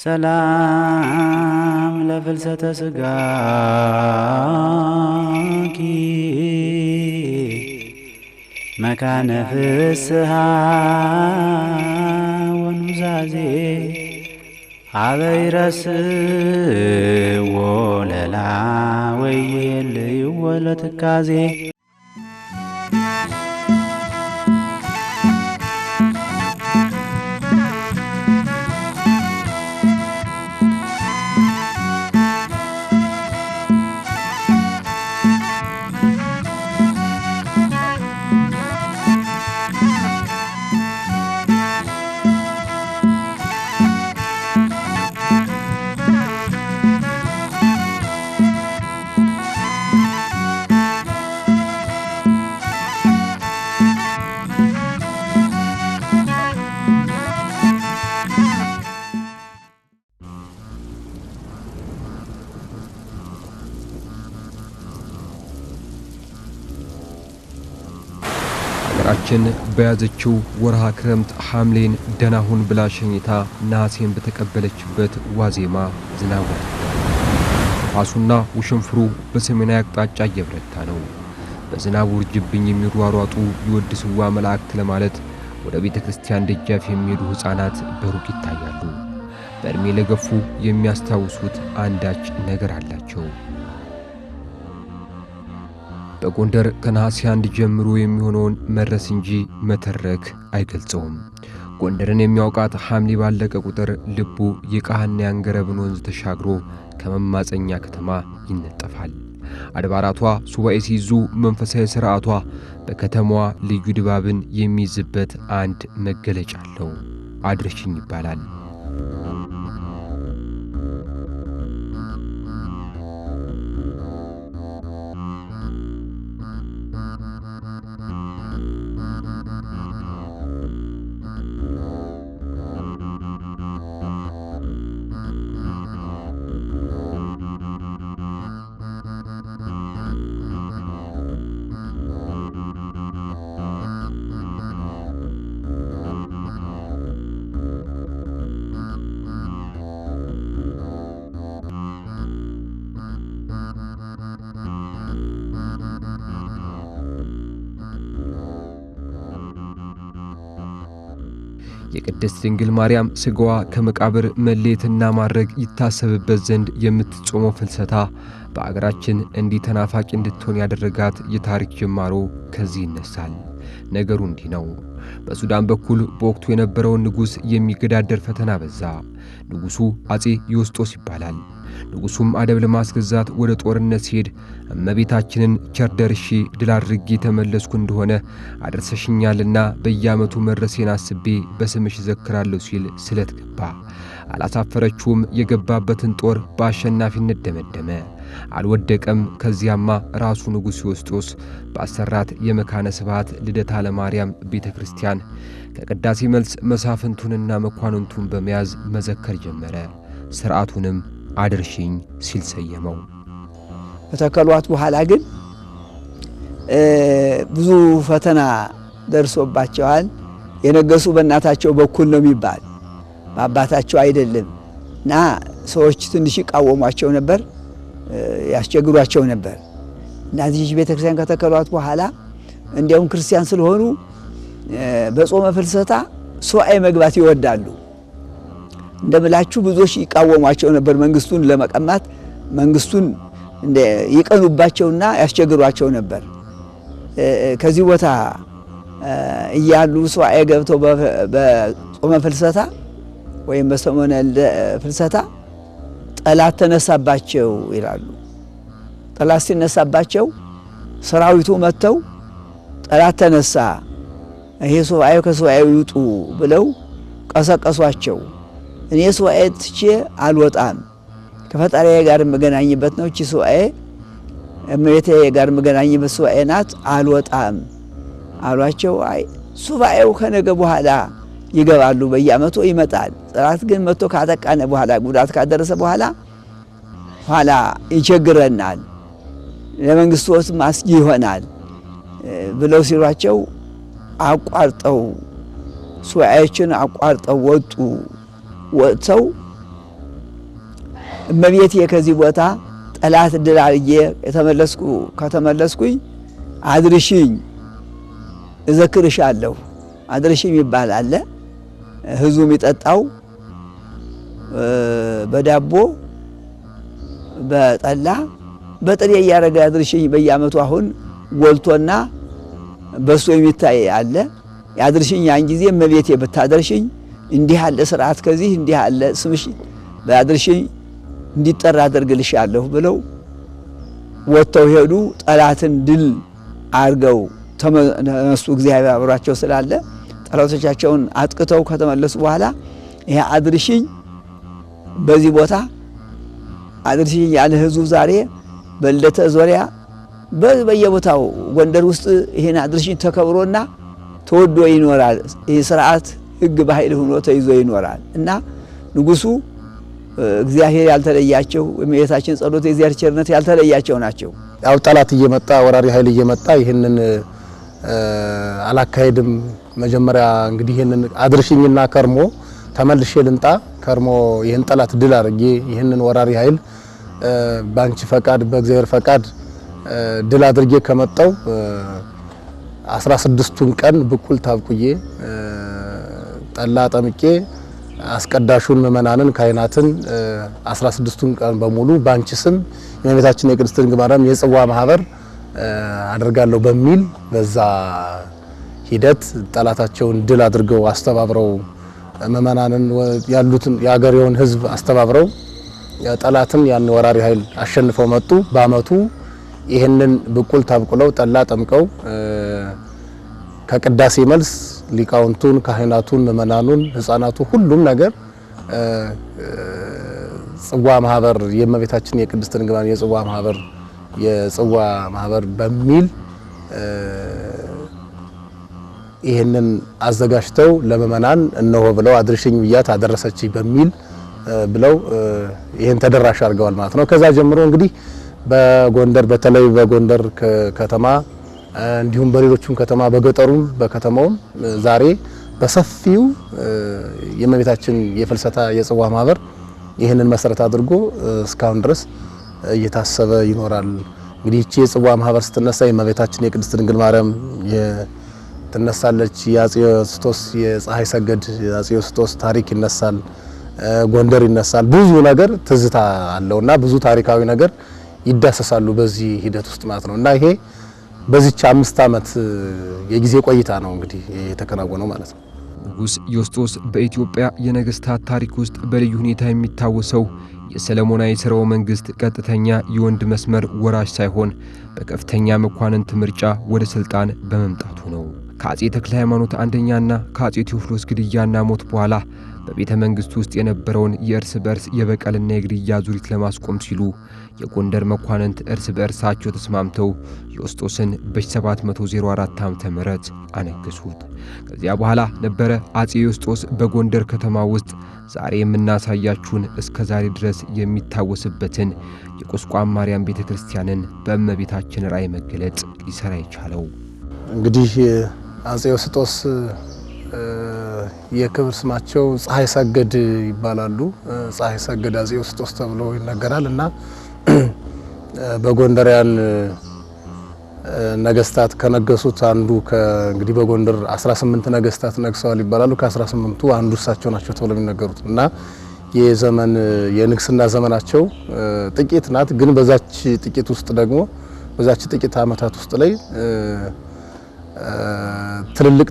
ሰላም ለፍልሰተ ስጋኪ መካነ ፍስሐ ወኑዛዜ አበይረስ ወለላ ወይልዩ ወለትካዜ ሀገራችን በያዘችው ወርሃ ክረምት ሐምሌን ደናሁን ብላ ሸኝታ ነሐሴን በተቀበለችበት ዋዜማ ዝናብ ፋሱና ውሽንፍሩ በሰሜናዊ አቅጣጫ እየበረታ ነው። በዝናቡ ውርጅብኝ የሚሯሯጡ የወድስዋ መላእክት ለማለት ወደ ቤተ ክርስቲያን ደጃፍ የሚሄዱ ሕፃናት በሩቅ ይታያሉ። በእድሜ ለገፉ የሚያስታውሱት አንዳች ነገር አላቸው። በጎንደር ከነሐሴ 1 ጀምሮ የሚሆነውን መድረስ እንጂ መተረክ አይገልጸውም። ጎንደርን የሚያውቃት ሐምሌ ባለቀ ቁጥር ልቡ የቃህና ያንገረብን ወንዝ ተሻግሮ ከመማፀኛ ከተማ ይነጠፋል። አድባራቷ ሱባኤ ሲይዙ መንፈሳዊ ሥርዓቷ በከተማዋ ልዩ ድባብን የሚይዝበት አንድ መገለጫ አለው። አድረሽኝ ይባላል። የቅድስት ድንግል ማርያም ስጋዋ ከመቃብር መለየትና ማድረግ ይታሰብበት ዘንድ የምትጾመው ፍልሰታ በአገራችን እንዲህ ተናፋቂ እንድትሆን ያደረጋት የታሪክ ጅማሮ ከዚህ ይነሳል። ነገሩ እንዲህ ነው። በሱዳን በኩል በወቅቱ የነበረውን ንጉሥ የሚገዳደር ፈተና በዛ። ንጉሡ አጼ ዮስጦስ ይባላል። ንጉሡም አደብ ለማስገዛት ወደ ጦርነት ሲሄድ እመቤታችንን ቸርደርሺ ድል አድርጌ ተመለስኩ እንደሆነ አድርሰሽኛልና በየዓመቱ መድረሴን አስቤ በስምሽ ዘክራለሁ ሲል ስለት ገባ። አላሳፈረችውም። የገባበትን ጦር በአሸናፊነት ደመደመ። አልወደቀም። ከዚያማ ራሱ ንጉሥ ዮስጦስ ባሰራት የመካነ ስብሐት ልደታ ለማርያም ቤተ ክርስቲያን ከቅዳሴ መልስ መሳፍንቱንና መኳንንቱን በመያዝ መዘከር ጀመረ። ሥርዓቱንም አድርሽኝ ሲል ሰየመው። ከተከሏት በኋላ ግን ብዙ ፈተና ደርሶባቸዋል። የነገሱ በእናታቸው በኩል ነው የሚባል በአባታቸው አይደለም እና ሰዎች ትንሽ ይቃወሟቸው ነበር፣ ያስቸግሯቸው ነበር። እናዚህ ቤተክርስቲያን ከተከሏት በኋላ እንዲያውም ክርስቲያን ስለሆኑ በጾመ ፍልሰታ ሱባኤ መግባት ይወዳሉ። እንደምላችሁ ብዙዎች ይቃወሟቸው ነበር። መንግስቱን ለመቀማት መንግስቱን ይቀኑባቸውና ያስቸግሯቸው ነበር። ከዚህ ቦታ እያሉ ሱባኤ ገብተው በጾመ ፍልሰታ ወይም በሰሞነ ፍልሰታ ጠላት ተነሳባቸው ይላሉ። ጠላት ሲነሳባቸው ሰራዊቱ መተው ጠላት ተነሳ፣ ይሄ ሱባኤው ከሱባኤው ይውጡ ብለው ቀሰቀሷቸው። እኔ ሱባኤ ትቼ አልወጣም፣ ከፈጣሪዬ ጋር መገናኝበት ነው፣ እቺ ሱባኤ እመቤቴ ጋር መገናኝበት ሱባኤ ናት፣ አልወጣም አሏቸው። አይ ሱባኤው ከነገ በኋላ ይገባሉ፣ በየዓመቱ ይመጣል። ጠላት ግን መጥቶ ካጠቃነ በኋላ ጉዳት ካደረሰ በኋላ ኋላ ይቸግረናል፣ ለመንግስቶስ ማስጊ ይሆናል ብለው ሲሏቸው አቋርጠው ሱባኤዎችን አቋርጠው ወጡ። ወጥተው እመቤቴ ከዚህ ቦታ ጠላት ድል አድርጌ ከተመለስኩኝ አድርሽኝ እዘክርሻለሁ። አድርሽኝ ይባላል። ህዝቡ የሚጠጣው በዳቦ በጠላ በጥሬ እያደረገ አድርሽኝ በየዓመቱ አሁን ጎልቶና በሱ የሚታይ አለ። ያድርሽኝ ያን ጊዜ እመቤቴ ብታደርሽኝ እንዲህ ያለ ስርዓት ከዚህ እንዲህ ያለ ስምሽ በአድርሽኝ እንዲጠራ አደርግልሻለሁ ብለው ወጥተው ሄዱ። ጠላትን ድል አድርገው ተመለሱ። እግዚአብሔር አብሯቸው ስላለ ጠላቶቻቸውን አጥቅተው ከተመለሱ በኋላ ይሄ አድርሽኝ በዚህ ቦታ አድርሽኝ ያለ ህዝቡ ዛሬ በልደተ ዙሪያ በየቦታው ጎንደር ውስጥ ይሄን አድርሽኝ ተከብሮና ተወዶ ይኖራል። ይሄ ስርዓት ህግ በኃይል ሆኖ ተይዞ ይኖራል እና ንጉሱ እግዚአብሔር ያልተለያቸው እመቤታችን ጸሎት የእግዚአብሔር ቸርነት ያልተለያቸው ናቸው። ያው ጠላት እየመጣ ወራሪ ኃይል እየመጣ ይሄንን አላካሄድም። መጀመሪያ እንግዲህ ይሄንን አድርሽኝና ከርሞ ተመልሼ ልንጣ ከርሞ ይሄን ጠላት ድል አድርጌ ይሄንን ወራሪ ኃይል ባንቺ ፈቃድ በእግዚአብሔር ፈቃድ ድል አድርጌ ከመጣው 16ቱን ቀን ብቁል ታብቁዬ ጠላ ጠምቄ አስቀዳሹን ምእመናንን ካህናትን 16ቱን ቀን በሙሉ ባንቺ ስም የእመቤታችን የቅድስት ድንግል ማርያም የጽዋ ማህበር አደርጋለሁ በሚል በዛ ሂደት ጠላታቸውን ድል አድርገው አስተባብረው ምእመናንን ያሉትን የአገሬውን ህዝብ አስተባብረው ጠላትን ያን ወራሪ ኃይል አሸንፈው መጡ። በአመቱ ይሄንን ብቁል ታብቁለው ጠላ ጠምቀው ከቅዳሴ መልስ ሊቃውንቱን ካህናቱን ምእመናኑን ህፃናቱ ሁሉም ነገር ጽዋ ማህበር የእመቤታችን የቅድስት ድንግል ማርያም የጽዋ ማህበር በሚል ይሄንን አዘጋጅተው ለምእመናን እነሆ ብለው አድርሽኝ ብያት አደረሰች በሚል ብለው ይሄን ተደራሽ አድርገዋል ማለት ነው። ከዛ ጀምሮ እንግዲህ በጎንደር በተለይ በጎንደር ከተማ እንዲሁም በሌሎችም ከተማ በገጠሩም በከተማውም ዛሬ በሰፊው የእመቤታችን የፍልሰታ የጽዋ ማህበር ይህንን መሰረት አድርጎ እስካሁን ድረስ እየታሰበ ይኖራል። እንግዲህ እቺ የጽዋ ማህበር ስትነሳ የእመቤታችን የቅድስት ድንግል ማርያም ትነሳለች። የአፄ ዮስጦስ የፀሐይ ሰገድ የአፄ ዮስጦስ ታሪክ ይነሳል። ጎንደር ይነሳል። ብዙ ነገር ትዝታ አለውና ብዙ ታሪካዊ ነገር ይዳሰሳሉ በዚህ ሂደት ውስጥ ማለት ነው እና ይሄ በዚህች 5 ዓመት የጊዜ ቆይታ ነው እንግዲህ የተከናወነው ማለት ነው። ንጉስ ዮስጦስ በኢትዮጵያ የነገስታት ታሪክ ውስጥ በልዩ ሁኔታ የሚታወሰው የሰለሞናዊ ሥርወ መንግስት ቀጥተኛ የወንድ መስመር ወራሽ ሳይሆን በከፍተኛ መኳንንት ምርጫ ወደ ስልጣን በመምጣቱ ነው። ከአፄ ተክለ ሃይማኖት አንደኛና ከአፄ ቴዎፍሎስ ግድያና ሞት በኋላ በቤተ መንግስት ውስጥ የነበረውን የእርስ በርስ የበቀልና የግድያ ዙሪት ለማስቆም ሲሉ የጎንደር መኳንንት እርስ በእርሳቸው ተስማምተው ዮስጦስን በ704 ዓመተ ምህረት አነገሱት። ከዚያ በኋላ ነበረ አፄ ዮስጦስ በጎንደር ከተማ ውስጥ ዛሬ የምናሳያችሁን እስከ ዛሬ ድረስ የሚታወስበትን የቁስቋም ማርያም ቤተክርስቲያንን በእመቤታችን ራእይ መገለጥ ሊሰራ የቻለው። እንግዲህ አፄ ዮስጦስ የክብር ስማቸው ፀሐይ ሰገድ ይባላሉ። ፀሐይ ሰገድ አፄ ዮስጦስ ተብሎ ይነገራል እና በጎንደሪያን ነገስታት ከነገሱት አንዱ እንግዲህ በጎንደር 18 ነገስታት ነግሰዋል ይባላሉ። ከ18ቱ አንዱ እሳቸው ናቸው ተብሎ የሚነገሩት እና የዘመን የንግስና ዘመናቸው ጥቂት ናት። ግን በዛች ጥቂት ውስጥ ደግሞ በዛች ጥቂት አመታት ውስጥ ላይ ትልልቅ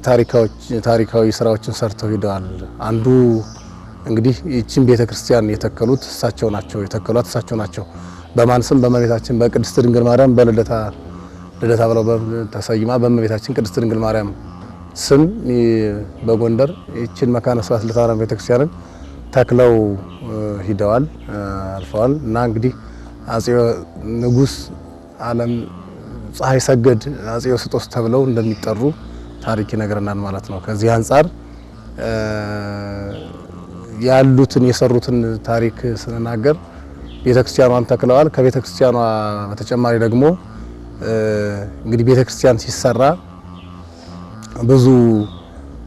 ታሪካዊ ስራዎችን ሰርተው ሄደዋል። አንዱ እንግዲህ ይህችን ቤተክርስቲያን የተከሉት እሳቸው ናቸው። የተከሏት እሳቸው ናቸው። በማን ስም? በእመቤታችን በቅድስት ድንግል ማርያም በልደታ ብለው ተሰይማ በእመቤታችን ቅድስት ድንግል ማርያም ስም በጎንደር ይህችን መካነ ስብሐት ልደታ ማርያም ቤተክርስቲያንን ተክለው ሂደዋል አልፈዋል እና እንግዲህ አፄ ንጉስ ዓለም ፀሐይ ሰገድ አፄ ዮስጦስ ተብለው እንደሚጠሩ ታሪክ ይነግረናል ማለት ነው። ከዚህ አንፃር ያሉትን የሰሩትን ታሪክ ስንናገር ቤተክርስቲያኗን ተክለዋል። ከቤተክርስቲያኗ በተጨማሪ ደግሞ እንግዲህ ቤተክርስቲያን ሲሰራ ብዙ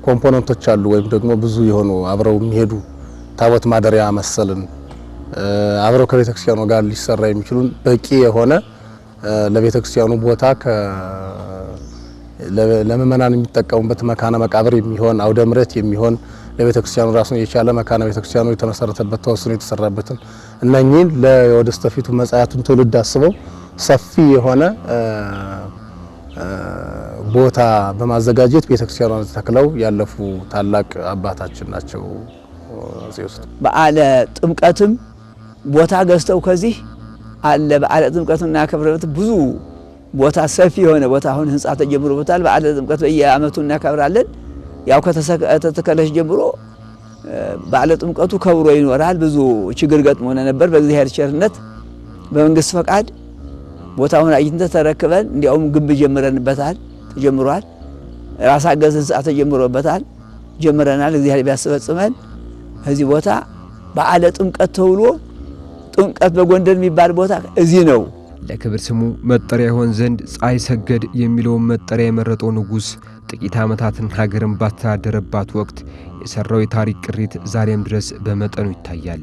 ኮምፖነንቶች አሉ ወይም ደግሞ ብዙ የሆኑ አብረው የሚሄዱ ታቦት ማደሪያ መሰልን አብረው ከቤተክርስቲያኑ ጋር ሊሰራ የሚችሉ በቂ የሆነ ለቤተክርስቲያኑ ቦታ ለምእመናን የሚጠቀሙበት መካነ መቃብር የሚሆን አውደ ምሕረት የሚሆን ለቤተክርስቲያኑ ራሱን የቻለ መካነ ቤተክርስቲያኑ የተመሰረተበት ተወስኖ የተሰራበትን እነኚህን ለወደስተፊቱ መጻያቱን ትውልድ አስበው ሰፊ የሆነ ቦታ በማዘጋጀት ቤተክርስቲያኑን ተክለው ያለፉ ታላቅ አባታችን ናቸው። በዓለ ጥምቀትም ቦታ ገዝተው ከዚህ አለ በዓለ ጥምቀትና ክብረት ብዙ ቦታ ሰፊ የሆነ ቦታ አሁን ህንጻ ተጀምሮበታል። በዓለ ጥምቀት በየዓመቱ እናከብራለን። ያው ከተተከለች ጀምሮ በዓለ ጥምቀቱ ከብሮ ይኖራል። ብዙ ችግር ገጥሞን ነበር። በእግዚአብሔር ቸርነት በመንግስት ፈቃድ ቦታውን አግኝተን ተረክበን እንዲያውም ግንብ ጀምረንበታል። ተጀምሯል። ራስ አገዝ ህንጻ ተጀምሮበታል። ጀምረናል። እግዚአብሔር ቢያስፈጽመን እዚህ ቦታ በዓለ ጥምቀት ተውሎ ጥምቀት በጎንደር የሚባል ቦታ እዚህ ነው። ለክብር ስሙ መጠሪያ ይሆን ዘንድ ፀሐይ ሰገድ የሚለውን መጠሪያ የመረጠው ንጉሥ ጥቂት ዓመታትን ሀገርን ባስተዳደረባት ወቅት የሰራው የታሪክ ቅሪት ዛሬም ድረስ በመጠኑ ይታያል።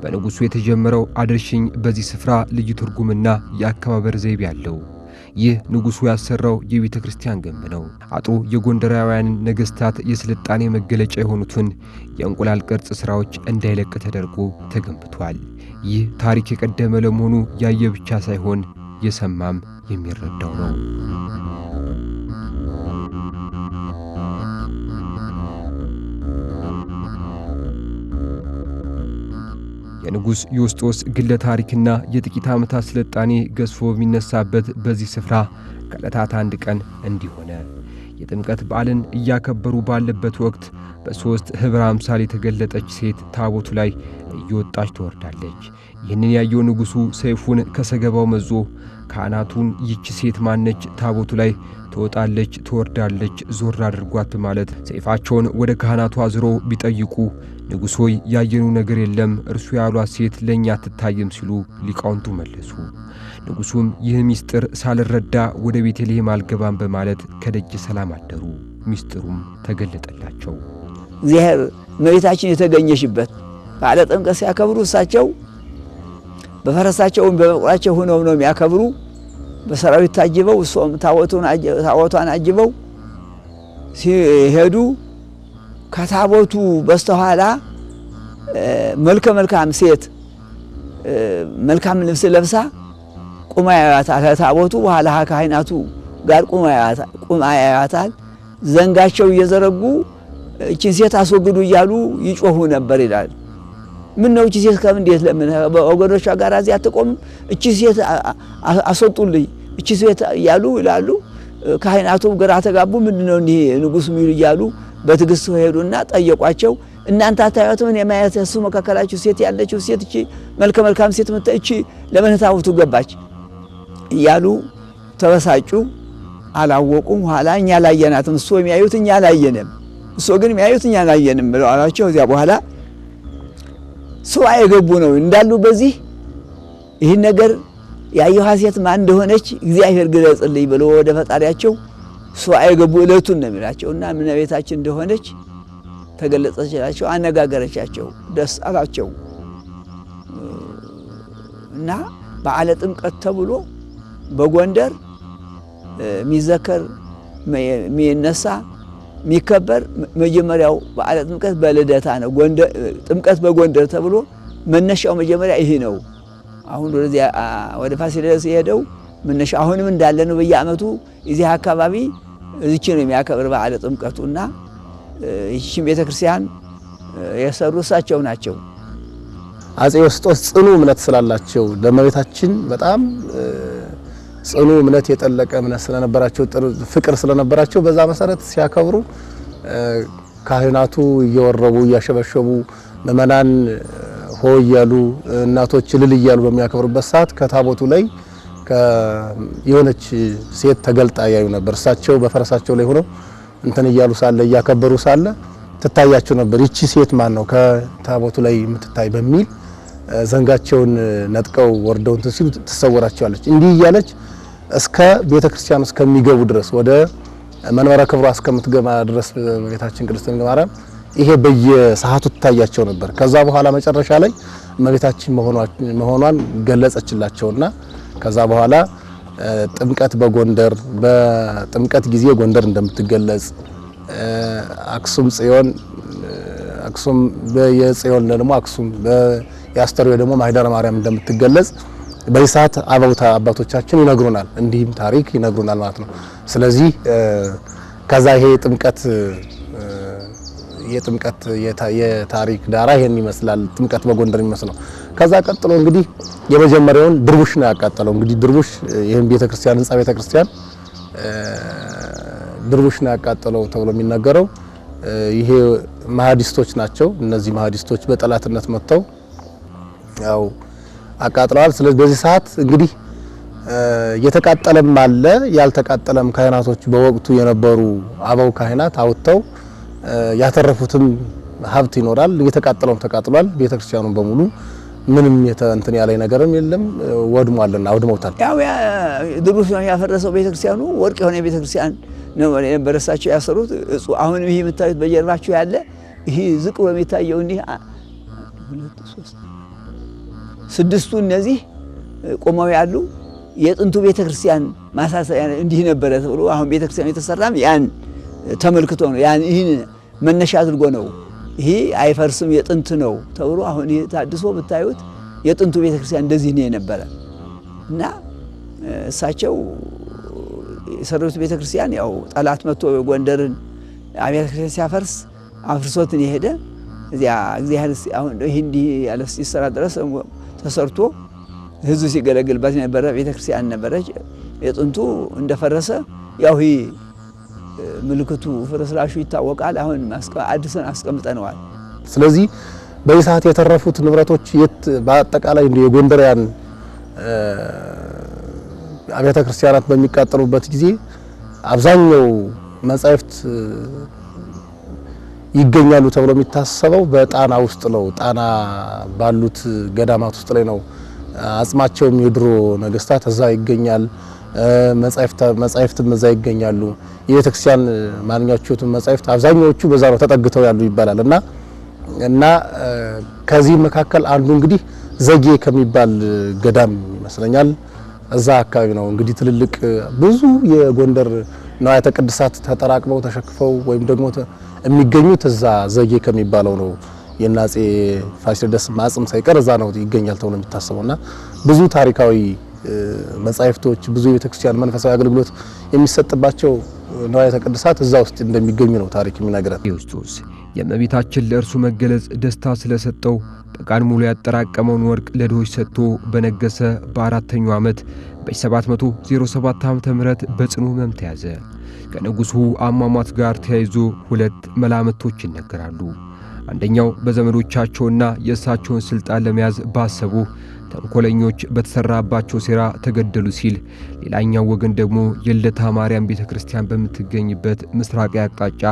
በንጉሡ የተጀመረው አድርሽኝ በዚህ ስፍራ ልዩ ትርጉምና የአከባበር ዘይቤ አለው። ይህ ንጉሡ ያሰራው የቤተ ክርስቲያን ግንብ ነው። አጥሩ የጎንደራውያን ነገሥታት የስልጣኔ መገለጫ የሆኑትን የእንቁላል ቅርጽ ሥራዎች እንዳይለቅ ተደርጎ ተገንብቷል። ይህ ታሪክ የቀደመ ለመሆኑ ያየ ብቻ ሳይሆን የሰማም የሚረዳው ነው። የንጉሥ ዮስጦስ ግለ ታሪክና የጥቂት ዓመታት ስልጣኔ ገዝፎ የሚነሳበት በዚህ ስፍራ ከዕለታት አንድ ቀን እንዲህ ሆነ። የጥምቀት በዓልን እያከበሩ ባለበት ወቅት በሦስት ኅብረ አምሳል የተገለጠች ሴት ታቦቱ ላይ እየወጣች ትወርዳለች። ይህንን ያየው ንጉሡ ሰይፉን ከሰገባው መዞ ካህናቱን ይህች ሴት ማነች? ታቦቱ ላይ ትወጣለች ትወርዳለች፣ ዞር አድርጓት በማለት ሰይፋቸውን ወደ ካህናቱ አዝሮ ቢጠይቁ ንጉሥ ሆይ ያየነው ነገር የለም፣ እርሱ ያሏት ሴት ለእኛ አትታይም ሲሉ ሊቃውንቱ መለሱ። ንጉሡም ይህ ምስጢር ሳልረዳ ወደ ቤተልሔም አልገባም በማለት ከደጅ ሰላም አደሩ። ምስጢሩም ተገለጠላቸው። እግዚአብሔር እመቤታችን የተገኘሽበት በዓለ ጥምቀት ሲያከብሩ እሳቸው በፈረሳቸውም በመቁራቸው ሆነው ነው የሚያከብሩ። በሰራዊት ታጅበው እሷም ታቦቷን አጅበው ሲሄዱ ከታቦቱ በስተኋላ መልከ መልካም ሴት መልካም ልብስ ለብሳ ቁማ ያያታል። ታቦቱ በኋላ ካህናቱ ጋር ቁማ ያያታል። ዘንጋቸው እየዘረጉ እቺን ሴት አስወግዱ እያሉ ይጮሁ ነበር ይላል። ምን ነው እቺ ሴት ከምን እንዴት ለምን ወገኖቿ ጋር እዚህ አትቆም? እቺ ሴት አስወጡልኝ እቺ ሴት እያሉ ይላሉ። ካህናቱ ግራ ተጋቡ። ምንድነው እንዲህ ንጉሥ ሚሉ እያሉ በትግስት ሄዱና ጠየቋቸው። እናንተ አታዩትም? እኔ ማየት እሱ መካከላችሁ ሴት ያለችው ሴት እቺ መልከ መልካም ሴት እቺ ለምን ታቦቱ ገባች እያሉ ተበሳጩ። አላወቁም። ኋላ እኛ ላየናትም እሱ የሚያዩት እኛ ላየንም እሱ ግን የሚያዩት እኛ ላየንም ብለው አላቸው። እዚያ በኋላ ሱባኤ የገቡ ነው እንዳሉ በዚህ ይህን ነገር ያየኋት ሴት ማን እንደሆነች እግዚአብሔር ግለጽልኝ ብሎ ወደ ፈጣሪያቸው ሱባኤ የገቡ ዕለቱን ነው የሚላቸው እና እመቤታችን እንደሆነች ተገለጸችላቸው፣ አነጋገረቻቸው፣ ደስ አላቸው እና በዓለ ጥምቀት ተብሎ በጎንደር የሚዘከር የሚነሳ የሚከበር መጀመሪያው በዓለ ጥምቀት በልደታ ነው። ጥምቀት በጎንደር ተብሎ መነሻው መጀመሪያ ይሄ ነው። አሁን ወደ ፋሲለደስ የሄደው መነሻ አሁንም እንዳለ ነው። በየዓመቱ እዚህ አካባቢ እዚች ነው የሚያከብር በዓለ ጥምቀቱና ይህችን ቤተክርስቲያን የሰሩ እሳቸው ናቸው። አፄ ዮስጦስ ጽኑ እምነት ስላላቸው ለእመቤታችን በጣም ጽኑ እምነት የጠለቀ እምነት ስለነበራቸው ፍቅር ስለነበራቸው በዛ መሰረት ሲያከብሩ ካህናቱ እየወረቡ እያሸበሸቡ ምእመናን ሆ እያሉ እናቶች እልል እያሉ በሚያከብሩበት ሰዓት ከታቦቱ ላይ የሆነች ሴት ተገልጣ ያዩ ነበር። እሳቸው በፈረሳቸው ላይ ሆነው እንትን እያሉ ሳለ እያከበሩ ሳለ ትታያቸው ነበር። ይቺ ሴት ማን ነው ከታቦቱ ላይ የምትታይ በሚል ዘንጋቸውን ነጥቀው ወርደው እንትን ሲሉ ትሰወራቸዋለች። እንዲህ እያለች እስከ ቤተክርስቲያን እስከሚገቡ ድረስ ወደ መንበረ ክብሯ እስከምትገባ ድረስ ቤታችን ቅድስት ድንግል ማርያም ይሄ በየሰዓቱ ትታያቸው ነበር። ከዛ በኋላ መጨረሻ ላይ እመቤታችን መሆኗን ገለጸችላቸውና ከዛ በኋላ ጥምቀት በጎንደር በጥምቀት ጊዜ ጎንደር እንደምትገለጽ አክሱም ጽዮን አክሱም በየጽዮን ደግሞ አክሱም በያስተርዮ ደግሞ ማህደረ ማርያም እንደምትገለጽ በዚህ ሰዓት አባቶቻችን ይነግሩናል። እንዲህም ታሪክ ይነግሩናል ማለት ነው። ስለዚህ ከዛ ይሄ የጥምቀት የታሪክ ዳራ ይሄን ይመስላል። ጥምቀት በጎንደር የሚመስለው። ከዛ ቀጥሎ እንግዲህ የመጀመሪያውን ድርቡሽ ነው ያቃጠለው። እንግዲህ ድርቡሽ ይሄን ቤተክርስቲያን ህንጻ ቤተክርስቲያን ድርቡሽ ነው ያቃጠለው ተብሎ የሚነገረው ይሄ ማህዲስቶች ናቸው። እነዚህ ማህዲስቶች በጠላትነት መጥተው ያው አቃጥለዋል። ስለዚህ በዚህ ሰዓት እንግዲህ የተቃጠለም አለ ያልተቃጠለም ካህናቶች በወቅቱ የነበሩ አበው ካህናት አውጥተው ያተረፉትም ሀብት ይኖራል። የተቃጠለውም ተቃጥሏል። ቤተክርስቲያኑን በሙሉ ምንም እንትን ያለ ነገርም የለም ወድሟልና አውድመውታል። ያው ድርቡሽ ነው ያፈረሰው ቤተክርስቲያኑ። ወርቅ የሆነ ቤተክርስቲያን ነው የነበረሳቸው ያሰሩት። አሁን ይሄ የምታዩት በጀርባችሁ ያለ ይሄ ዝቅ ብሎ የሚታየው እንዲህ 6ቱ እነዚህ ቆመው ያሉ የጥንቱ ቤተክርስቲያን ማሳሰቢያ እንዲህ ነበረ ተብሎ አሁን ቤተክርስቲያኑ የተሰራም ያን ተመልክቶ ነው። ያን ይሄን መነሻ አድርጎ ነው። ይሄ አይፈርስም የጥንት ነው ተብሎ አሁን ይሄ ታድሶ ብታዩት የጥንቱ ቤተክርስቲያን እንደዚህ ነው የነበረ እና እሳቸው የሰሩት ቤተክርስቲያን ያው ጠላት መጥቶ ጎንደርን አብያተ ክርስቲያን ሲያፈርስ አፍርሶትን የሄደ እዚያ እግዚአብሔር አሁን ይሄ እንዲህ ያለ ሲሰራ ድረስ ተሰርቶ ህዝብ ሲገለገልበት የነበረ ቤተክርስቲያን ነበረች። የጥንቱ እንደፈረሰ ያው ይሄ ምልክቱ ፍርስራሹ ይታወቃል። አሁን አዲስን አስቀምጠነዋል። ስለዚህ በዚህ ሰዓት የተረፉት ንብረቶች በአጠቃላይ እንደ የጎንደሪያን አብያተ ክርስቲያናት በሚቃጠሉበት ጊዜ አብዛኛው መጻሕፍት ይገኛሉ ተብሎ የሚታሰበው በጣና ውስጥ ነው። ጣና ባሉት ገዳማት ውስጥ ላይ ነው አጽማቸው። የድሮ ነገስታት እዛ ይገኛል። መጻሕፍትም እዛ ይገኛሉ። የቤተክርስቲያን ማንኛዎቹም መጻሕፍት አብዛኛዎቹ በዛ ነው ተጠግተው ያሉ ይባላል እና ከዚህ መካከል አንዱ እንግዲህ ዘጌ ከሚባል ገዳም ይመስለኛል እዛ አካባቢ ነው እንግዲህ ትልልቅ ብዙ የጎንደር ንዋያተ ቅድሳት ተጠራቅመው ተሸክፈው ወይም ደግሞ የሚገኙት እዛ ዘጌ ከሚባለው ነው። የናጼ ፋሲለደስ ማጽም ሳይቀር እዛ ነው ይገኛል ተብሎ የሚታሰበውና ብዙ ታሪካዊ መጻሕፍቶች ብዙ የቤተክርስቲያን መንፈሳዊ አገልግሎት የሚሰጥባቸው ንዋያተ ቅድሳት እዛ ውስጥ እንደሚገኙ ነው ታሪክ የሚነግረን። ክርስቶስ የእመቤታችን ለእርሱ መገለጽ ደስታ ስለሰጠው በቀን ሙሉ ያጠራቀመውን ወርቅ ለድሆች ሰጥቶ በነገሰ በ4ኛው ዓመት በ707 ዓመተ ምህረት በጽኑ ሕመም ተያዘ። ከንጉሱ አሟሟት ጋር ተያይዞ 2 መላምቶች ይነገራሉ። አንደኛው በዘመዶቻቸውና የእሳቸውን ስልጣን ለመያዝ ባሰቡ ተንኮለኞች በተሰራባቸው ሴራ ተገደሉ ሲል፣ ሌላኛው ወገን ደግሞ የልደታ ማርያም ቤተክርስቲያን በምትገኝበት ምስራቃዊ አቅጣጫ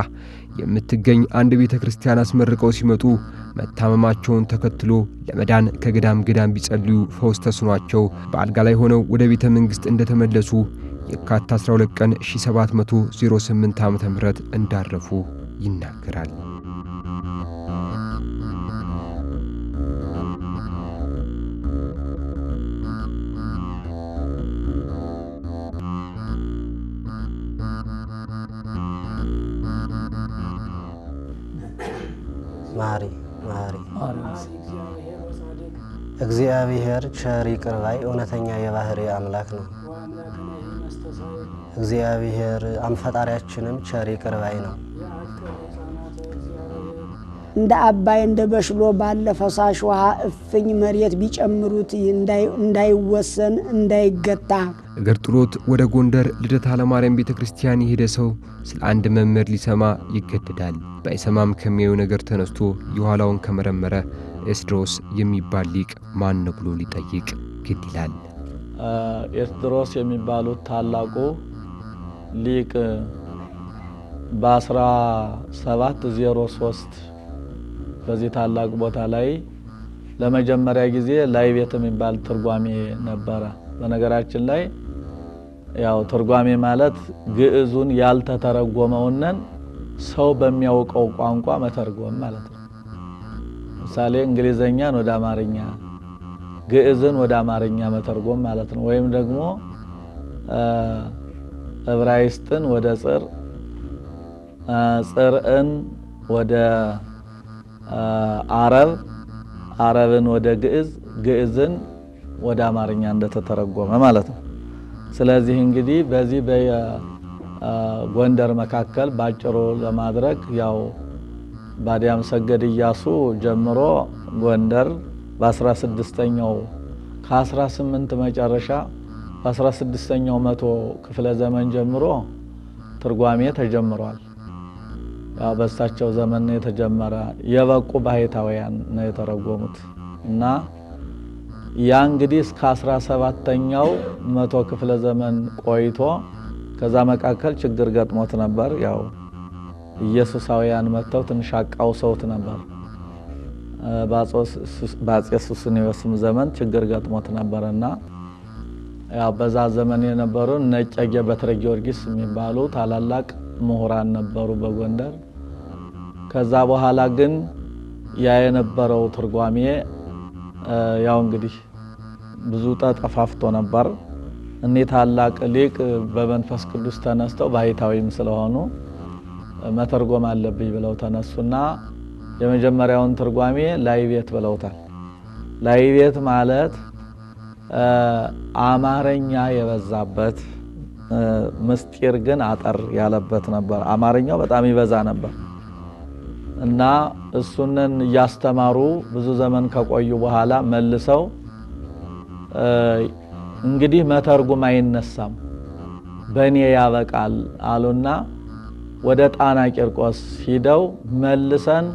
የምትገኝ አንድ ቤተክርስቲያን አስመርቀው ሲመጡ መታመማቸውን ተከትሎ ለመዳን ከገዳም ቢጸልዩ ፈውስ ተስኗቸው በአልጋ ላይ ሆነው ወደ ቤተ መንግስት እንደተመለሱ የካቲት 12 ቀን 1708 ዓመተ ምህረት እንዳረፉ ይናገራል። ማሪ እግዚአብሔር ቸር ይቅር ባይ እውነተኛ የባህሪ አምላክ ነው። እግዚአብሔር ፈጣሪያችንም ቸር ይቅር ባይ ነው። እንደ አባይ እንደ በሽሎ ባለ ፈሳሽ ውሃ እፍኝ መሬት ቢጨምሩት እንዳይወሰን እንዳይገታ እግር ጥሎት ወደ ጎንደር ልደታ ለማርያም ቤተክርስቲያን የሄደ ሰው ስለ አንድ መምህር ሊሰማ ይገደዳል። ባይሰማም ከሚያየው ነገር ተነስቶ የኋላውን ከመረመረ ኤስድሮስ የሚባል ሊቅ ማን ነው ብሎ ሊጠይቅ ግድ ይላል። ኤስድሮስ የሚባሉት ታላቁ ሊቅ በ1703 በዚህ ታላቅ ቦታ ላይ ለመጀመሪያ ጊዜ ላይ ቤት የሚባል ትርጓሜ ነበረ። በነገራችን ላይ ያው ትርጓሜ ማለት ግዕዙን ያልተተረጎመውንን ሰው በሚያውቀው ቋንቋ መተርጎም ማለት ነው። ምሳሌ እንግሊዘኛን ወደ አማርኛ፣ ግዕዝን ወደ አማርኛ መተርጎም ማለት ነው። ወይም ደግሞ ዕብራይስጥን ወደ ጽር፣ ጽርዕን ወደ አረብ፣ አረብን ወደ ግዕዝ፣ ግዕዝን ወደ አማርኛ እንደተተረጎመ ማለት ነው። ስለዚህ እንግዲህ በዚህ በጎንደር መካከል ባጭሩ ለማድረግ ያው ባዲያም ሰገድ ኢያሱ ጀምሮ ጎንደር በ16ኛው ከ18 መጨረሻ በ16ኛው መቶ ክፍለ ዘመን ጀምሮ ትርጓሜ ተጀምሯል። ያው በእሳቸው ዘመን ነው የተጀመረ። የበቁ ባሕታውያን ነው የተረጎሙት እና ያ እንግዲህ እስከ 17ኛው መቶ ክፍለ ዘመን ቆይቶ ከዛ መካከል ችግር ገጥሞት ነበር። ያው ኢየሱሳውያን መጥተው ትንሽ አቃውሰውት ነበር። በአፄ ሱስንዮስም ዘመን ችግር ገጥሞት ነበርና ያው በዛ ዘመን የነበሩ እጨጌ በትረ ጊዮርጊስ የሚባሉ ታላላቅ ምሁራን ነበሩ በጎንደር። ከዛ በኋላ ግን ያ የነበረው ትርጓሜ ያው እንግዲህ ብዙ ተጠፋፍቶ ነበር። እኔ ታላቅ ሊቅ በመንፈስ ቅዱስ ተነስተው ባሕታዊም ስለሆኑ መተርጎም አለብኝ ብለው ተነሱና የመጀመሪያውን ትርጓሜ ላይቤት ብለውታል። ላይቤት ማለት አማርኛ የበዛበት ምስጢር ግን አጠር ያለበት ነበር። አማርኛው በጣም ይበዛ ነበር እና እሱንን እያስተማሩ ብዙ ዘመን ከቆዩ በኋላ መልሰው እንግዲህ መተርጉም አይነሳም በእኔ ያበቃል አሉና ወደ ጣና ቂርቆስ ሂደው መልሰን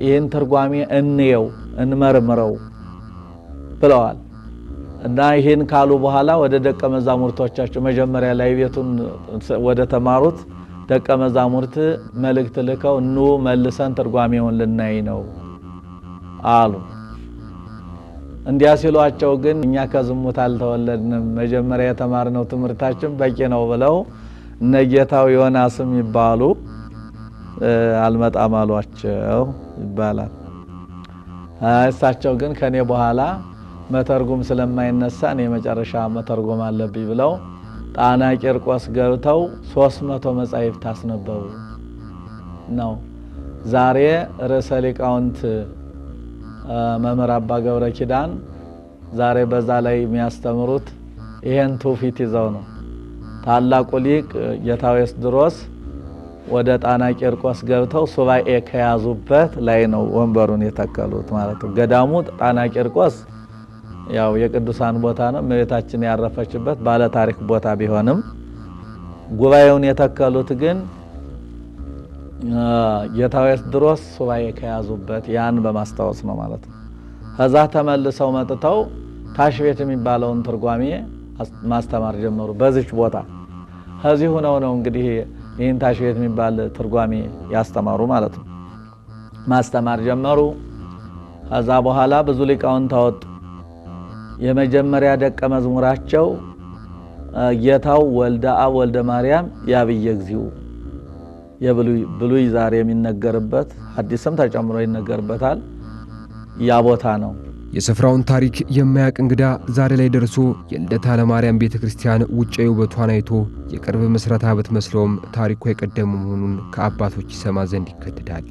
ይህን ትርጓሜ እንየው እንመርምረው ብለዋል። እና ይህን ካሉ በኋላ ወደ ደቀ መዛሙርቶቻቸው መጀመሪያ ላይ ቤቱን ወደ ተማሩት ደቀ መዛሙርት መልእክት ልከው ኑ መልሰን ትርጓሜውን ልናይ ነው አሉ። እንዲያ ሲሏቸው ግን እኛ ከዝሙት አልተወለድንም፣ መጀመሪያ የተማርነው ትምህርታችን በቂ ነው ብለው እነ ጌታው ዮናስም ይባሉ አልመጣም አሏቸው ይባላል። እሳቸው ግን ከኔ በኋላ መተርጉም ስለማይነሳ እኔ መጨረሻ መተርጎም አለብኝ ብለው ጣና ቂርቆስ ገብተው 300 መጻሕፍት አስነበቡ ነው። ዛሬ ርዕሰ ሊቃውንት መምህር አባ ገብረ ኪዳን ዛሬ በዛ ላይ የሚያስተምሩት ይሄን ትውፊት ይዘው ነው። ታላቁ ሊቅ ጌታው ኤስድሮስ ወደ ጣና ቂርቆስ ገብተው ሱባኤ ከያዙበት ላይ ነው ወንበሩን የተከሉት ማለት ነው። ገዳሙ ጣና ቂርቆስ ያው የቅዱሳን ቦታ ነው። እመቤታችን ያረፈችበት ባለ ታሪክ ቦታ ቢሆንም ጉባኤውን የተከሉት ግን ጌታው ኤስድሮስ ሱባኤ ከያዙበት ያን በማስታወስ ነው ማለት ነው። ከዛ ተመልሰው መጥተው ታሽቤት የሚባለውን ትርጓሜ ማስተማር ጀመሩ በዚች ቦታ። ከዚህ ሆነው ነው እንግዲህ ይህን ታሽቤት የሚባል ትርጓሜ ያስተማሩ ማለት ነው። ማስተማር ጀመሩ። ከዛ በኋላ ብዙ ሊቃውንት ታወጡ። የመጀመሪያ ደቀ መዝሙራቸው ጌታው ወልደ አብ ወልደ ማርያም ያብየ እግዚኡ የብሉይ ዛሬ የሚነገርበት ሐዲስም ተጨምሮ ይነገርበታል ያ ቦታ ነው። የስፍራውን ታሪክ የማያውቅ እንግዳ ዛሬ ላይ ደርሶ የልደታ ለማርያም ቤተክርስቲያን ውጫዊ ውበቷን አይቶ የቅርብ መስረታ ብትመስለውም ታሪኳ የቀደመ መሆኑን ከአባቶች ይሰማ ዘንድ ይከተዳል።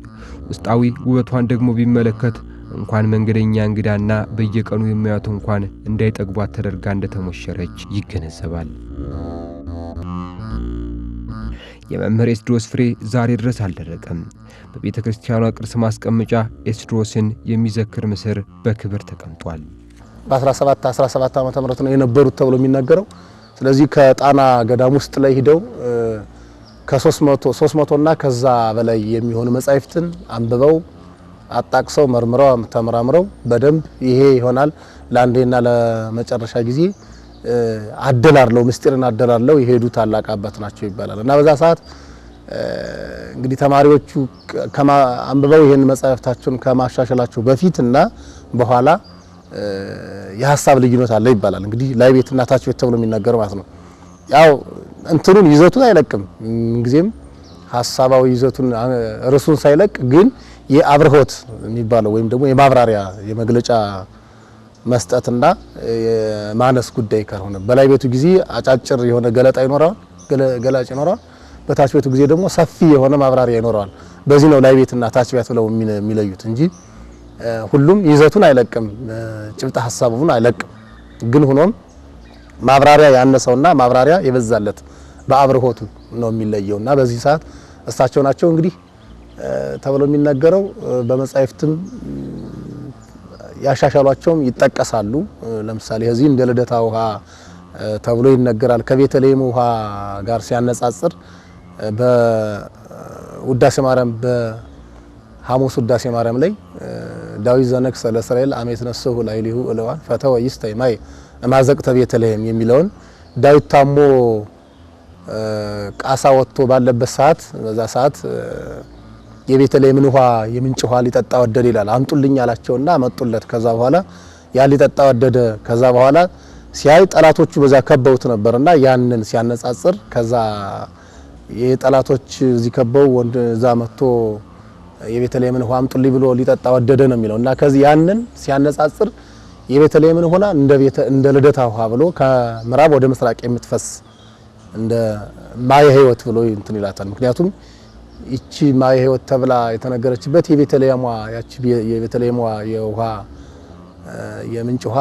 ውስጣዊ ውበቷን ደግሞ ቢመለከት እንኳን መንገደኛ እንግዳና በየቀኑ የሚያዩት እንኳን እንዳይጠግቧት ተደርጋ እንደተሞሸረች ይገነዘባል። የመምህር ኤስድሮስ ፍሬ ዛሬ ድረስ አልደረቀም። በቤተ ክርስቲያኗ ቅርስ ማስቀመጫ ኤስድሮስን የሚዘክር ምስር በክብር ተቀምጧል። በ17 ዓመተ ምህረት ነው የነበሩት ተብሎ የሚነገረው። ስለዚህ ከጣና ገዳም ውስጥ ላይ ሂደው ከ300 እና ከዛ በላይ የሚሆኑ መጻሕፍትን አንብበው አጣቅሰው መርምረው ተመራምረው በደንብ ይሄ ይሆናል ለአንዴና ለመጨረሻ ጊዜ አደላርለው ምስጢርን አደላርለው የሄዱ ታላቅ አባት ናቸው ይባላል። እና በዛ ሰዓት እንግዲህ ተማሪዎቹ አንብበው ይሄን መጻሕፍታቸውን ከማሻሻላቸው በፊትና በኋላ የሐሳብ ልዩነት አለ ይባላል። እንግዲህ ላይ ቤትና ታች ቤት ተብሎ የሚነገር ማለት ነው። ያው እንትኑን ይዘቱን አይለቅም። እንግዲህም ሐሳባዊ ይዘቱን ርሱን ሳይለቅ ግን የአብርሆት የሚባለው ወይም ደግሞ የማብራሪያ የመግለጫ መስጠትና የማነስ ጉዳይ ካልሆነ በላይ ቤቱ ጊዜ አጫጭር የሆነ ገለጣ ይኖራል፣ ገላጭ ይኖራል። በታች ቤቱ ጊዜ ደግሞ ሰፊ የሆነ ማብራሪያ ይኖራል። በዚህ ነው ላይ ቤትና ታች ቤት ብለው የሚለዩት እንጂ ሁሉም ይዘቱን አይለቅም፣ ጭብጣ ሐሳቡን አይለቅም። ግን ሆኖም ማብራሪያ ያነሰውና ማብራሪያ የበዛለት በአብርሆቱ ነው የሚለየውና በዚህ ሰዓት እሳቸው ናቸው እንግዲህ ተብሎ የሚነገረው። በመጻሕፍትም ያሻሻሏቸውም ይጠቀሳሉ። ለምሳሌ እዚህ እንደ ልደታ ውሃ ተብሎ ይነገራል። ከቤተልሔም ውሃ ጋር ሲያነጻጽር በውዳሴ ማርያም በሐሙስ ውዳሴ ማርያም ላይ ዳዊት ዘነግሠ ለእስራኤል አመ ይትነሥሑ ላዕሌሁ እለዋን ፈተወ ይስታይ ማይ እማዘቅተ ቤተልሔም የሚለውን ዳዊት ታሞ ቃሳ ወጥቶ ባለበት ሰዓት በዛ ሰዓት የቤተልሔምን ውሃ የምንጭ ውሃ ሊጠጣ ወደደ ይላል። አምጡልኝ አላቸውና አመጡለት። ከዛ በኋላ ያ ሊጠጣ ወደደ። ከዛ በኋላ ሲያይ ጠላቶቹ በዛ ከበውት ነበርና ያንን ሲያነጻጽር ከዛ የጠላቶች እዚህ ከበው ወንድ እዛ መጥቶ የቤተልሔምን ውሃ አምጡልኝ ብሎ ሊጠጣ ወደደ ነው የሚለውና ከዚህ ያንን ሲያነጻጽር የቤተልሔምን ውሃ እንደ ልደታ ውሃ ብሎ ከምዕራብ ወደ ምስራቅ የምትፈስ እንደ ማየ ሕይወት ብሎ እንትን ይላታል። ምክንያቱም ይቺ ማየ ሕይወት ተብላ የተነገረችበት የቤተልሔም የውሃ የምንጭ ውሃ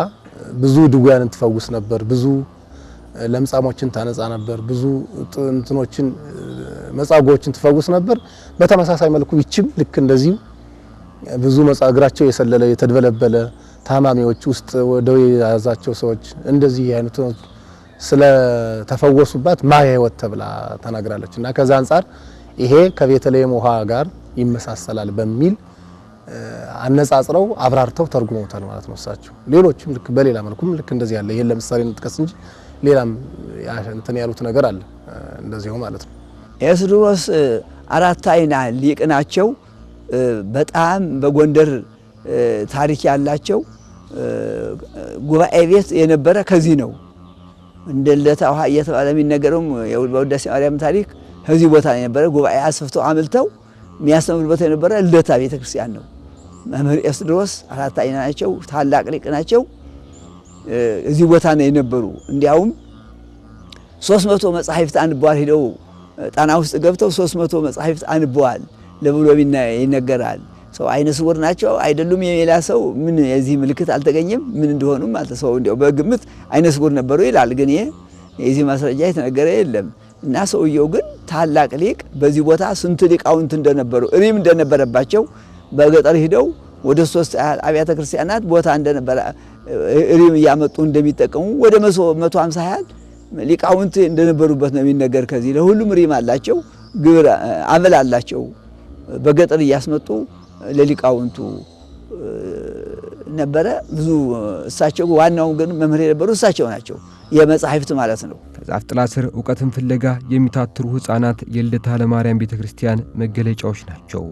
ብዙ ድውያንን ትፈውስ ነበር፣ ብዙ ለምጻሞችን ታነጻ ነበር፣ ብዙ እንትኖችን መጻጎችን ትፈውስ ነበር። በተመሳሳይ መልኩ ይችም ልክ እንደዚህ ብዙ እግራቸው የሰለለ የተድበለበለ ታማሚዎች ውስጥ ደዌ የያዛቸው ሰዎች እንደዚህ አይነቱ ስለ ተፈወሱባት ማየ ሕይወት ተብላ ተናግራለች እና ከዛ አንፃር ይሄ ከቤተልሔም ውሃ ጋር ይመሳሰላል በሚል አነጻጽረው አብራርተው ተርጉመውታል ማለት ነው እሳቸው። ሌሎችም ልክ በሌላ መልኩም ልክ እንደዚህ ያለ ይሄን ለምሳሌ እንጥቀስ እንጂ ሌላም እንትን ያሉት ነገር አለ እንደዚሁ ማለት ነው። ኤስድሮስ አራት አይና ሊቅ ናቸው። በጣም በጎንደር ታሪክ ያላቸው ጉባኤ ቤት የነበረ ከዚህ ነው። እንደ ልደታ ውሃ እየተባለ የሚነገረው በውዳሴ ማርያም ታሪክ ከዚህ ቦታ የነበረ ጉባኤ አስፍተው አምልተው የሚያስተምሩበት የነበረ ልደታ ቤተክርስቲያን ነው። መምህር ኤስድሮስ አራት አይና ናቸው። ታላቅ ሊቅ ናቸው። እዚህ ቦታ ነው የነበሩ። እንዲያውም 300 መጻሕፍት አንበዋል። ሄደው ጣና ውስጥ ገብተው 300 መጻሕፍት አንበዋል ለብሎ ይነገራል። ሰው አይነ ስውር ናቸው አይደሉም የሚላ ሰው ምን የዚህ ምልክት አልተገኘም። ምን እንደሆኑም አልተሰው እንዲያው በግምት አይነ ስውር ነበሩ ይላል። ግን የዚህ ማስረጃ የተነገረ የለም። እና ሰውየው ግን ታላቅ ሊቅ በዚህ ቦታ ስንት ሊቃውንት እንደነበሩ እሪም እንደነበረባቸው በገጠር ሂደው ወደ 3 አብያተ ክርስቲያናት ቦታ እንደነበረ እሪም እያመጡ እንደሚጠቀሙ ወደ 150 ያህል ሊቃውንት እንደነበሩበት ነው የሚነገር። ከዚህ ለሁሉም እሪም አላቸው፣ ግብር አበል አላቸው። በገጠር እያስመጡ ለሊቃውንቱ ነበረ ብዙ። እሳቸው ዋናው ግን መምህር የነበሩ እሳቸው ናቸው፣ የመጻሕፍት ማለት ነው። ከዛፍ ጥላ ስር እውቀትን ፍለጋ የሚታትሩ ሕፃናት የልደታ ለማርያም ቤተክርስቲያን መገለጫዎች ናቸው።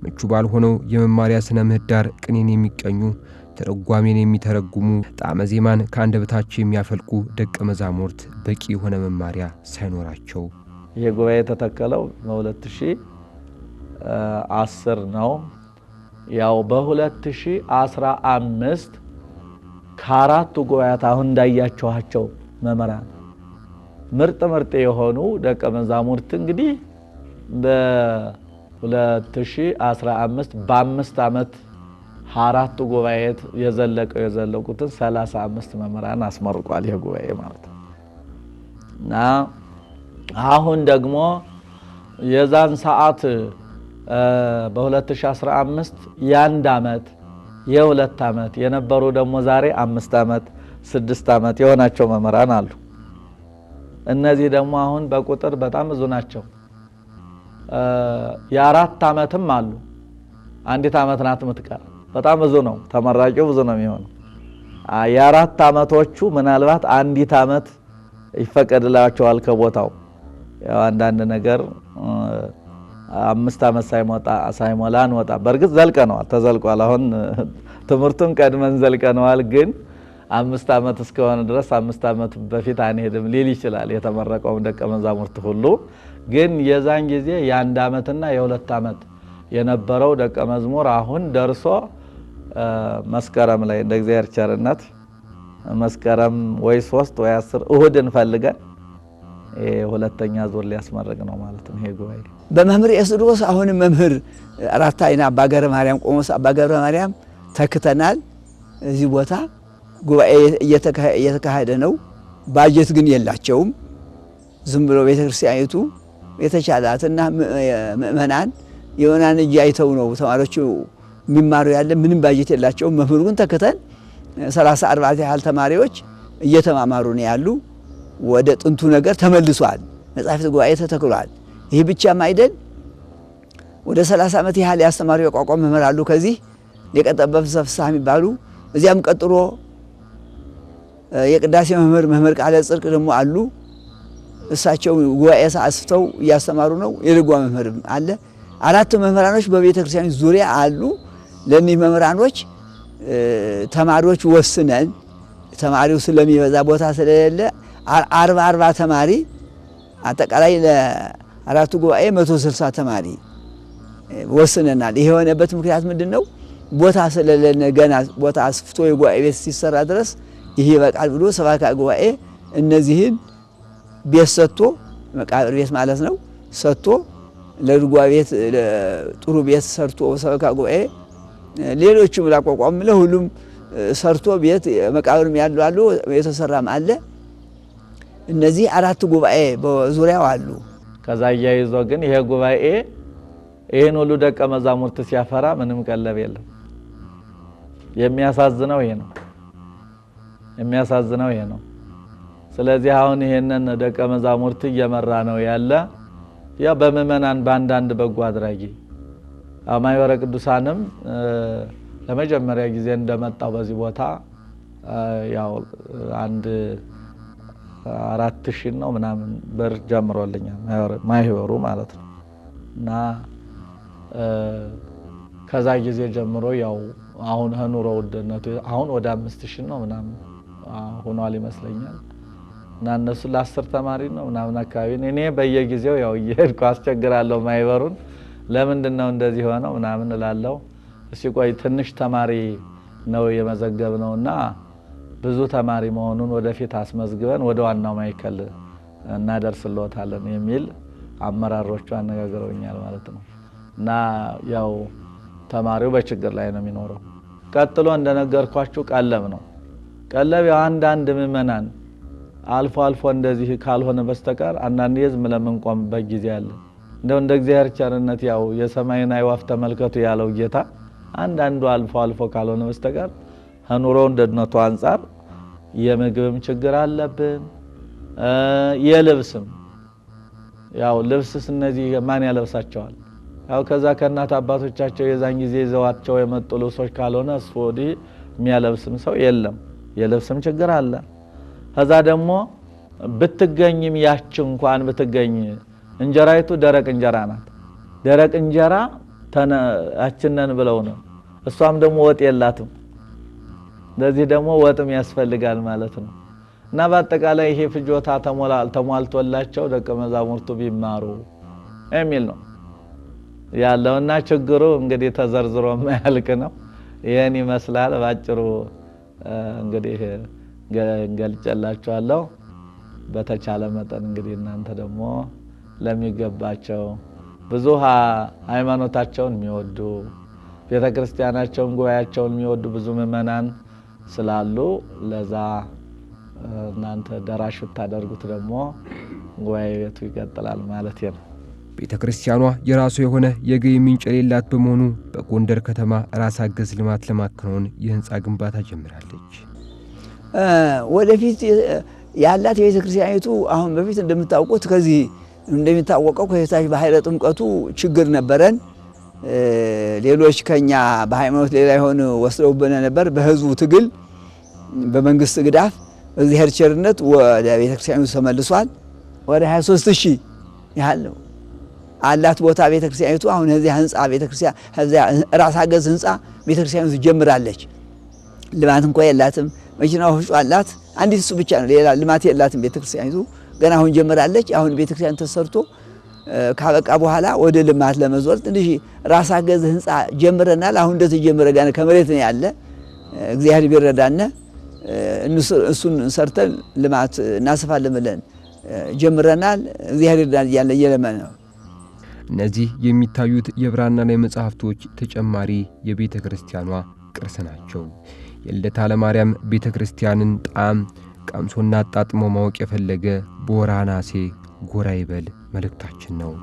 ምቹ ባልሆነው የመማሪያ ስነ ምህዳር ቅኔን የሚቀኙ ተረጓሜን የሚተረጉሙ ጣዕመ ዜማን ከአንደበታቸው የሚያፈልቁ ደቀ መዛሙርት በቂ የሆነ መማሪያ ሳይኖራቸው ይሄ ጉባኤ የተተከለው በ2010 ነው። ያው በ2015 ከአራቱ ጉባኤያት አሁን እንዳያችኋቸው መምህራን ምርጥ የሆኑ ደቀ መዛሙርት እንግዲህ በ2015 በ5 ዓመት አራቱ ጉባኤት የዘለቁትን 35 መምህራን አስመርቋል። ይሄ ጉባኤ ማለት ነው። እና አሁን ደግሞ የዛን ሰዓት በ2015 የ1 ዓመት የ2 ዓመት የነበሩ ደግሞ ዛሬ 5 ዓመት 6 ዓመት የሆናቸው መምህራን አሉ። እነዚህ ደግሞ አሁን በቁጥር በጣም ብዙ ናቸው። የ4 ዓመትም አሉ። አንዲት ዓመት ናት የምትቀር። በጣም ብዙ ነው። ተመራቂው ብዙ ነው የሚሆነው። የ4 ዓመቶቹ ምናልባት አንዲት ዓመት ይፈቀድላቸዋል ከቦታው። ያው አንዳንድ ነገር 5 ዓመት ሳይሞላ እንወጣ። በእርግጥ ዘልቀነዋል፣ ተዘልቋል። አሁን ትምህርቱን ቀድመን ዘልቀነዋል። ግን 5 ዓመት እስከሆነ ድረስ 5 ዓመት በፊት አንሄድም ሊል ይችላል የተመረቀው ደቀ መዛሙርት ሁሉ። ግን የዛን ጊዜ የ1 ዓመትና የ2 ዓመት የነበረው ደቀ መዝሙር አሁን ደርሶ መስከረም ላይ እንደ እግዚአብሔር ቸርነት መስከረም ወይ 3 ወይ 10 እሁድን ፈልገን ሁለተኛ ዙር ሊያስመረቅ ነው ማለት ነው። ይሄ ጉባኤ በመምህር ኤስድሮስ አሁን መምህር አራት አይና አባ ገብረ ማርያም ቆሞስ አባ ገብረ ማርያም ተክተናል። እዚህ ቦታ ጉባኤ እየተካሄደ ነው። ባጀት ግን የላቸውም። ዝም ብሎ ቤተክርስቲያኒቱ የተቻላትና ምእመናን የሆናን እጅ አይተው ነው ተማሪዎቹ የሚማሩ ያለ። ምንም ባጀት የላቸውም። መምህሩ ግን ተክተን 30-40 ያህል ተማሪዎች እየተማማሩ ነው ያሉ። ወደ ጥንቱ ነገር ተመልሷል። መጻሕፍት ጉባኤ ተተክሏል። ይህ ብቻም አይደል፣ ወደ 30 ዓመት ያህል ያስተማሩ የቋቋም መምህር አሉ። ከዚህ ሊቀ ጠበብት ፍስሐ የሚባሉ እዚያም ቀጥሮ የቅዳሴ መምህር ቃለ ጽድቅ ደግሞ አሉ። እሳቸው ጉባኤ አስፍተው እያስተማሩ ነው። የልጓ መምህርም አለ። 4 መምህራኖች በቤተ ክርስቲያን ዙሪያ አሉ። ለእኒህ መምህራኖች ተማሪዎች ወስነን ተማሪው ስለሚበዛ ቦታ ስለሌለ 40 ተማሪ አጠቃላይ ለአራቱ ጉባኤ 160 ተማሪ ወስነናል። ይሄ የሆነበት ምክንያት ምንድነው? ቦታ ስለሌለ ገና ቦታ አስፍቶ የጉባኤ ቤት ሲሰራ ድረስ ይሄ በቃል ብሎ ሰባካ ጉባኤ እነዚህን ቤት ሰጥቶ መቃብር ቤት ማለት ነው ሰጥቶ ለድጓ ቤት ጥሩ ቤት ሰርቶ ሰባካ ጉባኤ ሌሎችም ላቋቋም ለሁሉም ሰርቶ ቤት መቃብርም ያለው አሉ የተሰራም አለ። እነዚህ 4 ጉባኤ በዙሪያው አሉ። ከዛ ያይዞ ግን ይሄ ጉባኤ ይሄን ሁሉ ደቀ መዛሙርት ሲያፈራ ምንም ቀለብ የለም። የሚያሳዝነው ይሄ ነው። ስለዚህ አሁን ይሄንን ደቀ መዛሙርት እየመራ ነው ያለ ያ በመመናን ባንዳንድ በጎ አድራጊ ማኅበረ ቅዱሳንም ለመጀመሪያ ጊዜ እንደመጣው በዚህ ቦታ ያው አንድ 4000 ነው ምናምን ብር ጀምሮልኛል ማኅበሩ ማለት ነው። እና ከዛ ጊዜ ጀምሮ ያው አሁን ኑሮ ውድነቱ አሁን ወደ 5000 ነው ምናምን ሆኗል ይመስለኛል። እና እነሱ ለ10 ተማሪ ነው ምናምን አካባቢ እኔ በየጊዜው ያው እየሄድኩ አስቸግራለሁ ማኅበሩን ለምንድን ነው እንደዚህ ሆነው ምናምን እላለሁ። እሺ ቆይ ትንሽ ተማሪ ነው የመዘገብነውና ብዙ ተማሪ መሆኑን ወደፊት አስመዝግበን ወደ ዋናው ማይከል እናደርስልዎታለን የሚል አመራሮቹ አነጋግረውኛል ማለት ነው። እና ያው ተማሪው በችግር ላይ ነው የሚኖረው። ቀጥሎ እንደነገርኳችሁ ቀለብ ነው። ቀለብ ያው አንዳንድ ምእመናን አልፎ አልፎ እንደዚህ ካልሆነ በስተቀር አንዳንድ የዝም ለምንቆምበት ጊዜ አለ። እንደ እግዚአብሔር ቸርነት ያው የሰማይን አይዋፍ ተመልከቱ ያለው ጌታ አንዳንዱ አልፎ አልፎ ካልሆነ በስተቀር ኑሮው እንደነቱ አንፃር የምግብም ችግር አለብን። የልብስም ያው ልብስስ እነዚህ ማን ያለብሳቸዋል? ያው ከዛ ከእናት አባቶቻቸው የዛን ጊዜ ይዘዋቸው የመጡ ልብሶች ካልሆነ እሱ ወዲህ የሚያለብስም ሰው የለም። የልብስም ችግር አለ። ከዛ ደግሞ ብትገኝም ያች እንኳን ብትገኝ እንጀራይቱ ደረቅ እንጀራ ናት። ደረቅ እንጀራ አችነን ብለው ነው። እሷም ደግሞ ወጥ የላትም። ለዚህ ደግሞ ወጥም ያስፈልጋል ማለት ነው። እና በአጠቃላይ ይሄ ፍጆታ ተሟልቶላቸው ደቀ መዛሙርቱ ቢማሩ የሚል ነው ያለውና ችግሩ እንግዲህ ተዘርዝሮ ማያልቅ ነው። ይሄን ይመስላል ባጭሩ እንግዲህ ገልጨላችኋለሁ። በተቻለ መጠን እንግዲህ እናንተ ደግሞ ለሚገባቸው ብዙ ሃይማኖታቸውን የሚወዱ ቤተክርስቲያናቸውን ጉባኤያቸውን የሚወዱ ብዙ ምእመናን ስላሉ ለዛ እናንተ ደራሽ ብታደርጉት ደግሞ ጉባኤ ቤቱ ይቀጥላል ማለት ነው። ቤተክርስቲያኗ የራሱ የሆነ የገቢ ምንጭ የሌላት በመሆኑ በጎንደር ከተማ ራስ አገዝ ልማት ለማከናወን የህንጻ ግንባታ ጀምራለች። ወደፊት ያላት የቤተክርስቲያኒቱ አሁን በፊት እንደምታውቁት ከዚህ እንደሚታወቀው ከታች በኃይለ ጥምቀቱ ችግር ነበረን። ሌሎች ከኛ በሃይማኖት ሌላ የሆነ ወስደውብን ነበር። በህዝቡ ትግል በመንግስት ግዳፍ በእግዚአብሔር ቸርነት ወደ ቤተክርስቲያኑ ተመልሷል። ወደ 23000 ያህል ነው አላት ቦታ ቤተክርስቲያኒቱ። አሁን እዚህ ህንጻ ቤተክርስቲያን እዚያ ራስ አገዝ ህንጻ ቤተክርስቲያኑ ጀምራለች። ልማት እንኳን የላትም። መኪናው ወፍጮ አላት። አንዲት እሱ ብቻ ነው፣ ሌላ ልማት የላትም ቤተክርስቲያኒቱ። ገና አሁን ጀምራለች። አሁን ቤተክርስቲያን ተሰርቶ ካበቃ በኋላ ወደ ልማት ለመዞር ትንሽ ራስ አገዝ ህንፃ ጀምረናል። አሁን እንደተጀመረ ጋር ከመሬት ነው ያለ። እግዚአብሔር ቢረዳና እሱን ሰርተን ልማት እናስፋለን ብለን ጀምረናል። እግዚአብሔር ይርዳን እያለ እየለመነ ነው። እነዚህ የሚታዩት የብራናና የመጽሐፍቶች ተጨማሪ የቤተ ክርስቲያኗ ቅርስ ናቸው። የልደታ ለማርያም ቤተ ክርስቲያንን ጣዕም ቀምሶና አጣጥሞ ማወቅ የፈለገ በወርኃ ነሐሴ ጎራ ይበል መልእክታችን ነው።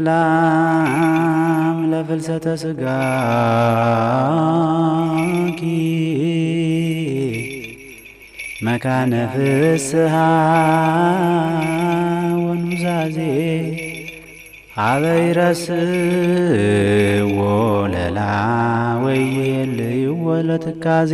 ሰላም ለፍልሰተ ሥጋኪ መካነ ፍስሐ ወኑዛዜ አበይረስዎ ለላ ወየልይዎ ለትካዜ